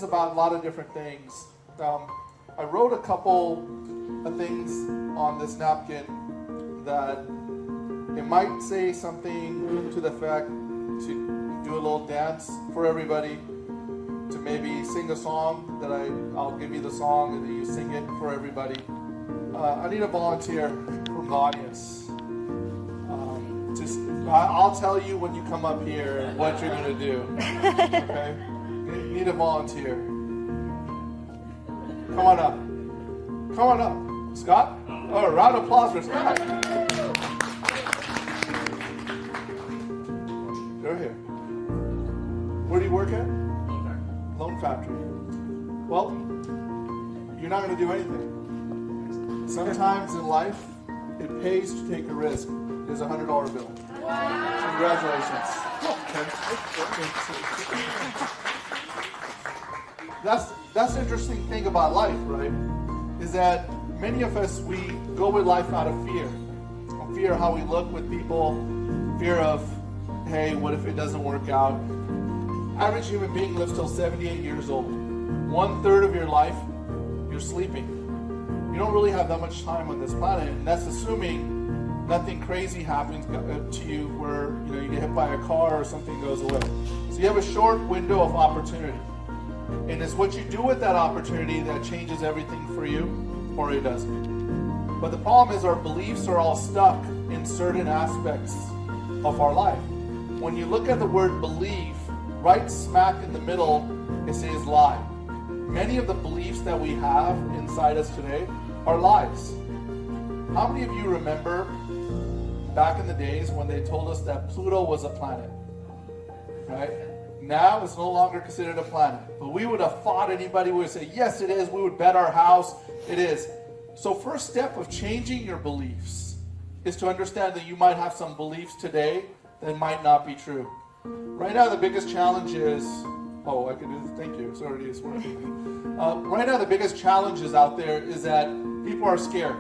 about a lot of different things. I wrote a couple of things on this napkin that it might say something to the effect to do a little dance for everybody, to maybe sing a song that I'll give you the song and then you sing it for everybody. I need a volunteer from the audience. I'll tell you when you come up here what you're going to do. Okay? You need a volunteer. Come on up. Come on up. Scott? Oh, a round of applause for Scott. You're here. Where do you work at? Loan factory. Well, you're not going to do anything. Sometimes in life, it pays to take a risk. There's a $100 bill. Wow. Congratulations. That's the interesting thing about life, right? Is that many of us, we go with life out of fear. Fear of how we look with people. Fear of, hey, what if it doesn't work out? Average human being lives till 78 years old. 1/3 of your life, you're sleeping. You don't really have that much time on this planet, and that's assuming nothing crazy happens to you where you get hit by a car or something goes away. So you have a short window of opportunity. And it's what you do with that opportunity that changes everything for you, or it doesn't. But the problem is our beliefs are all stuck in certain aspects of our life. When you look at the word belief, right smack in the middle, it says lie. Many of the beliefs that we have inside us today are lies. How many of you remember back in the days when they told us that Pluto was a planet? Right? Now it's no longer considered a planet. But we would have fought anybody who would say, yes, it is. We would bet our house it is. So first step of changing your beliefs is to understand that you might have some beliefs today that might not be true. Right now the biggest challenge is, I can do this, thank you, it's already working. Right now the biggest challenge is out there is that people are scared.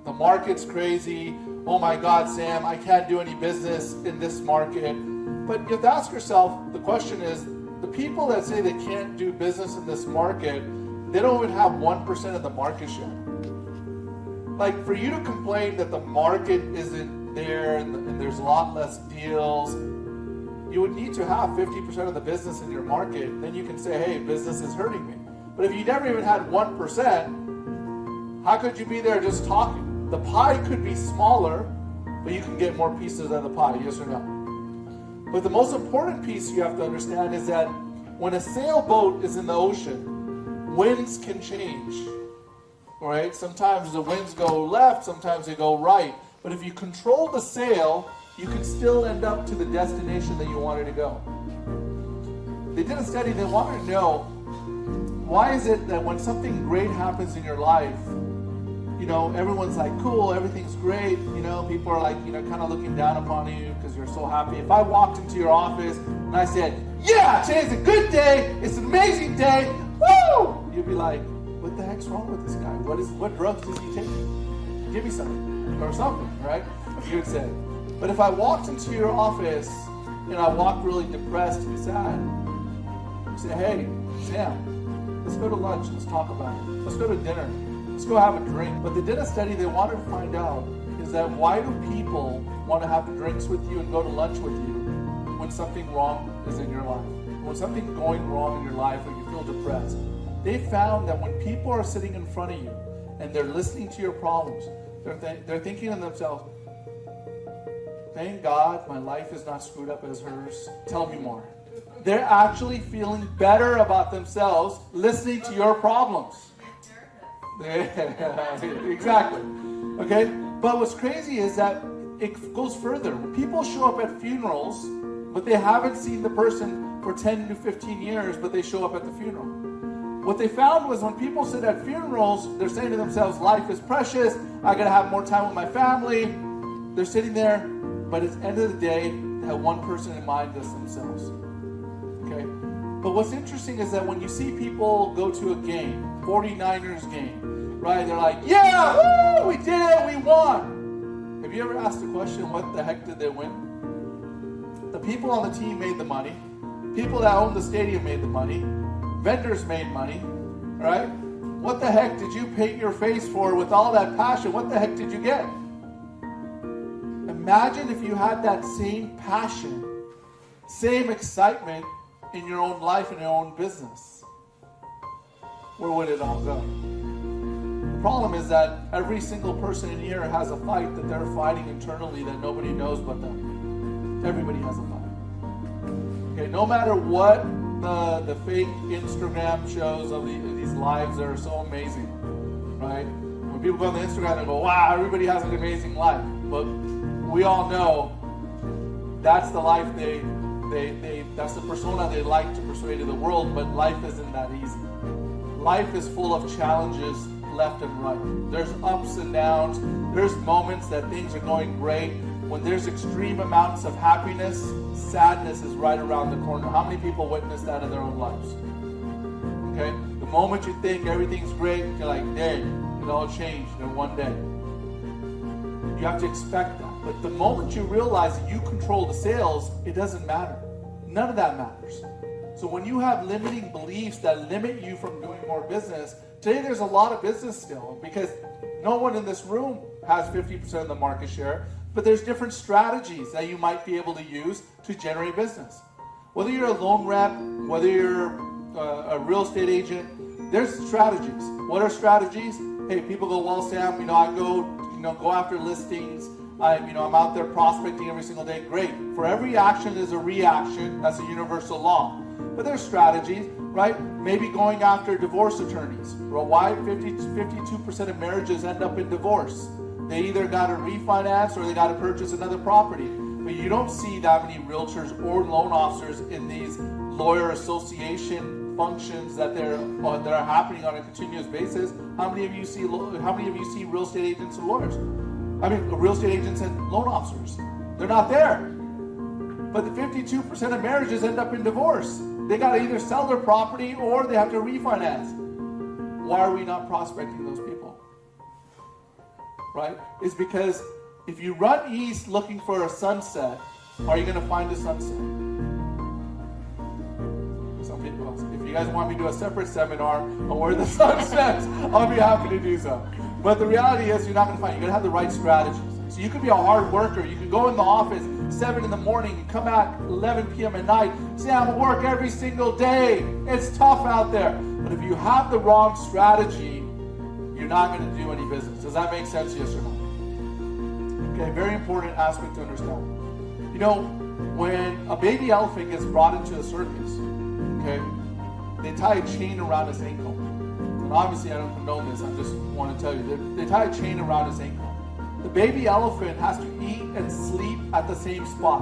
The market's crazy. Oh my God, Sam, I can't do any business in this market. But you have to ask yourself, the question is, the people that say they can't do business in this market, they don't even have 1% of the market share. Like, for you to complain that the market isn't there and there's a lot less deals, you would need to have 50% of the business in your market. Then you can say, hey, business is hurting me. But if you never even had 1%, how could you be there just talking? The pie could be smaller, but you can get more pieces of the pie, yes or no? But the most important piece you have to understand is that when a sailboat is in the ocean, winds can change. All right? Sometimes the winds go left, sometimes they go right. But if you control the sail, you can still end up to the destination that you wanted to go. They did a study, they wanted to know, why is it that when something great happens in your life, everyone's like, cool, everything's great, people are like, kind of looking down upon you because you're so happy. If I walked into your office and I said, yeah, today's a good day, it's an amazing day, woo! You'd be like, what the heck's wrong with this guy? What drugs is he taking? Give me something, or something, right? You would say. But if I walked into your office and I walked really depressed and sad, you say, hey, Sam, let's go to lunch, let's talk about it. Let's go to dinner. Let's go have a drink. But they did a study they wanted to find out is that why do people want to have drinks with you and go to lunch with you when something wrong is in your life? When something's going wrong in your life or you feel depressed? They found that when people are sitting in front of you and they're listening to your problems, they're thinking to themselves, thank God my life is not screwed up as hers. Tell me more. They're actually feeling better about themselves listening to your problems. Exactly. Okay? But what's crazy is that it goes further. People show up at funerals, but they haven't seen the person for 10 to 15 years, but they show up at the funeral. What they found was when people sit at funerals, they're saying to themselves, life is precious, I gotta have more time with my family. They're sitting there, but at the end of the day, they have one person in mind, that's themselves. Okay? But what's interesting is that when you see people go to a game, 49ers game, right? They're like, yeah, woo, we did it, we won. Have you ever asked the question, what the heck did they win? The people on the team made the money. People that own the stadium made the money. Vendors made money, right? What the heck did you paint your face for with all that passion? What the heck did you get? Imagine if you had that same passion, same excitement in your own life and your own business. Where would it all go? The problem is that every single person in here has a fight that they're fighting internally that nobody knows but them. Everybody has a fight. Okay, no matter what the fake Instagram shows of these lives that are so amazing, right? When people go on the Instagram, they go, wow, everybody has an amazing life. But we all know that's the life that's the persona they like to persuade to the world, but life isn't that easy. Life is full of challenges left and right. There's ups and downs. There's moments that things are going great. When there's extreme amounts of happiness, sadness is right around the corner. How many people witness that in their own lives? Okay? The moment you think everything's great, you're like, dang, it all changed in one day. You have to expect that. But the moment you realize that you control the sales, it doesn't matter. None of that matters. So when you have limiting beliefs that limit you from doing more business, today there's a lot of business still because no one in this room has 50% of the market share, but there's different strategies that you might be able to use to generate business. Whether you're a loan rep, whether you're a real estate agent, there's strategies. What are strategies? Hey, people go, well, Sam, I go after listings. I'm out there prospecting every single day. Great. For every action, there's a reaction. That's a universal law. But there's strategies, right? Maybe going after divorce attorneys. Well, why 52% of marriages end up in divorce? They either got to refinance or they got to purchase another property. But you don't see that many realtors or loan officers in these lawyer association functions that are happening on a continuous basis. How many of you see real estate agents and lawyers? I mean, real estate agents and loan officers. They're not there. But the 52% of marriages end up in divorce. They got to either sell their property or they have to refinance. Why are we not prospecting those people? Right? It's because if you run east looking for a sunset, are you going to find a sunset? Some people, if you guys want me to do a separate seminar on where the sun sets, I'll be happy to do so. But the reality is you're not going to find it. You're going to have the right strategies. So you could be a hard worker. You could go in the office 7 in the morning and come out 11 p.m. at night. Say, I'm at work every single day. It's tough out there. But if you have the wrong strategy, you're not going to do any business. Does that make sense, yes or no? Okay, very important aspect to understand. When a baby elephant gets brought into a circus, okay, they tie a chain around its ankle. And obviously I don't condone this, I just want to tell you. They tie a chain around its ankle. The baby elephant has to eat and sleep at the same spot.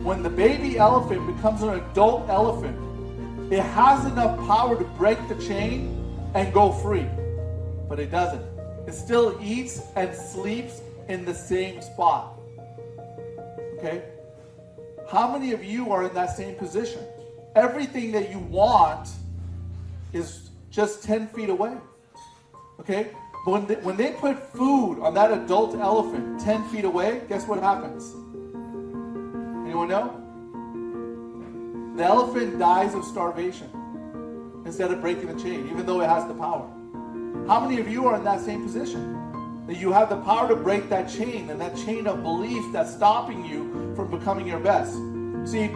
When the baby elephant becomes an adult elephant, it has enough power to break the chain and go free. But it doesn't. It still eats and sleeps in the same spot. Okay? How many of you are in that same position? Everything that you want is just 10 feet away. Okay? But when they put food on that adult elephant 10 feet away, guess what happens? Anyone know? The elephant dies of starvation instead of breaking the chain, even though it has the power. How many of you are in that same position? That you have the power to break that chain and that chain of belief that's stopping you from becoming your best. See,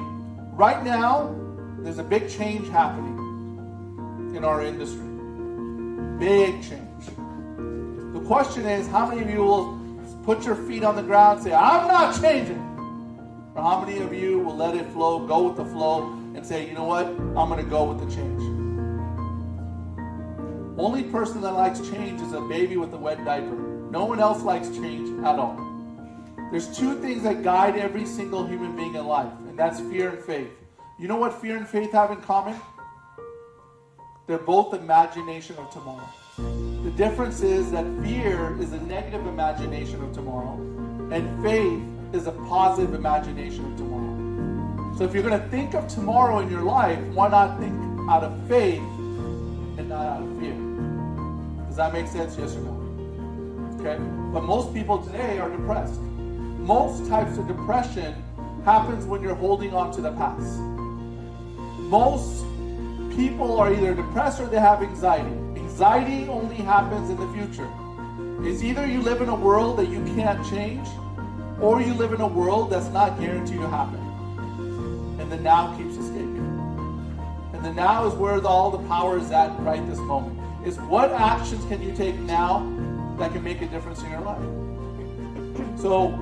right now, there's a big change happening in our industry. Big change. The question is, how many of you will put your feet on the ground and say, I'm not changing? Or how many of you will let it flow, go with the flow, and say, you know what, I'm going to go with the change? Only person that likes change is a baby with a wet diaper. No one else likes change at all. There's two things that guide every single human being in life, and that's fear and faith. You know what fear and faith have in common? They're both imagination of tomorrow. The difference is that fear is a negative imagination of tomorrow, and faith is a positive imagination of tomorrow. So if you're going to think of tomorrow in your life, why not think out of faith and not out of fear? Does that make sense, yes or no? Okay? But most people today are depressed. Most types of depression happens when you're holding on to the past. Most people are either depressed or they have anxiety. Anxiety only happens in the future. It's either you live in a world that you can't change, or you live in a world that's not guaranteed to happen. And the now keeps escaping. And the now is where all the power is at right this moment. Is what actions can you take now that can make a difference in your life? So,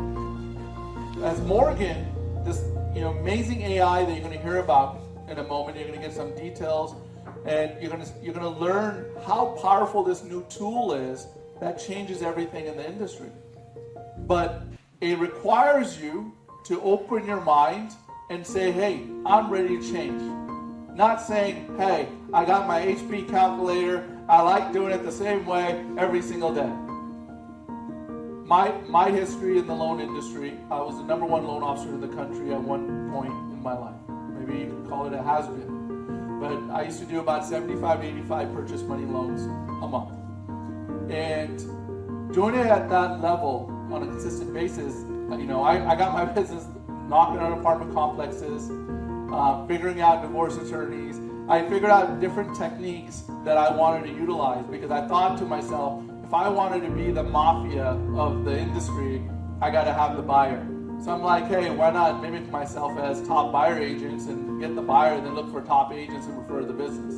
as Morgan, this amazing AI that you're going to hear about in a moment, you're going to get some details, and you're going to learn how powerful this new tool is that changes everything in the industry. But it requires you to open your mind and say, hey, I'm ready to change. Not saying, hey, I got my HP calculator, I like doing it the same way every single day. My history in the loan industry, I was the number one loan officer in the country at one point in my life. Maybe you can call it a has-been. But I used to do about 75 to 85 purchase money loans a month. And doing it at that level on a consistent basis, I got my business knocking on apartment complexes, figuring out divorce attorneys. I figured out different techniques that I wanted to utilize because I thought to myself, if I wanted to be the mafia of the industry, I got to have the buyer. So I'm like, hey, why not mimic myself as top buyer agents and get the buyer and then look for top agents and refer the business.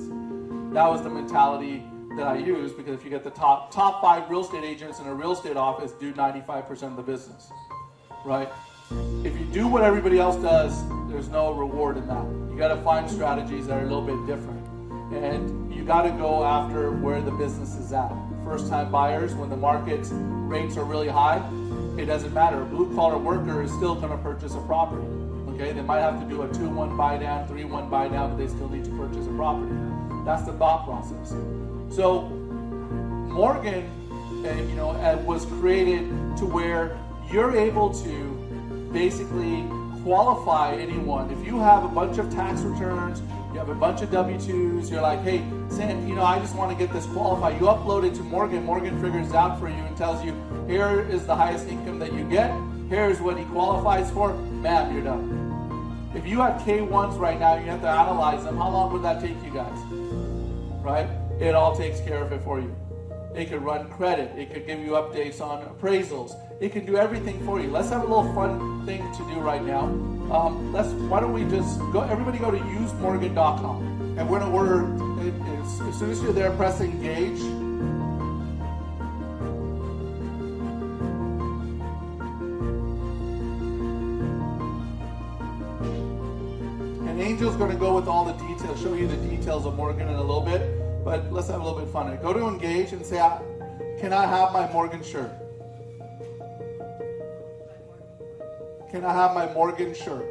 That was the mentality that I used, because if you get the top 5 real estate agents in a real estate office do 95% of the business, right? If you do what everybody else does, there's no reward in that. You got to find strategies that are a little bit different. And you got to go after where the business is at. First-time buyers, when the market rates are really high, it doesn't matter. A blue-collar worker is still going to purchase a property. Okay, they might have to do a 2-1 buy down, 3-1 buy down, but they still need to purchase a property. That's the thought process. So Morgan, was created to where you're able to basically qualify anyone. If you have a bunch of tax returns, you have a bunch of W-2s, you're like, hey, Sam, I just want to get this qualified. You upload it to Morgan. Morgan figures it out for you and tells you, here is the highest income that you get. Here's what he qualifies for. Bam, you're done. If you have K1s right now, you have to analyze them. How long would that take you guys? Right? It all takes care of it for you. It could run credit. It could give you updates on appraisals. It can do everything for you. Let's have a little fun thing to do right now. Why don't we just go? Everybody go to usemorgan.com, and as soon as you're there, press engage. And Angel's going to go with all the details, show you the details of Morgan in a little bit. But let's have a little bit of fun. Go to engage and say, can I have my Morgan shirt? Can I have my Morgan shirt?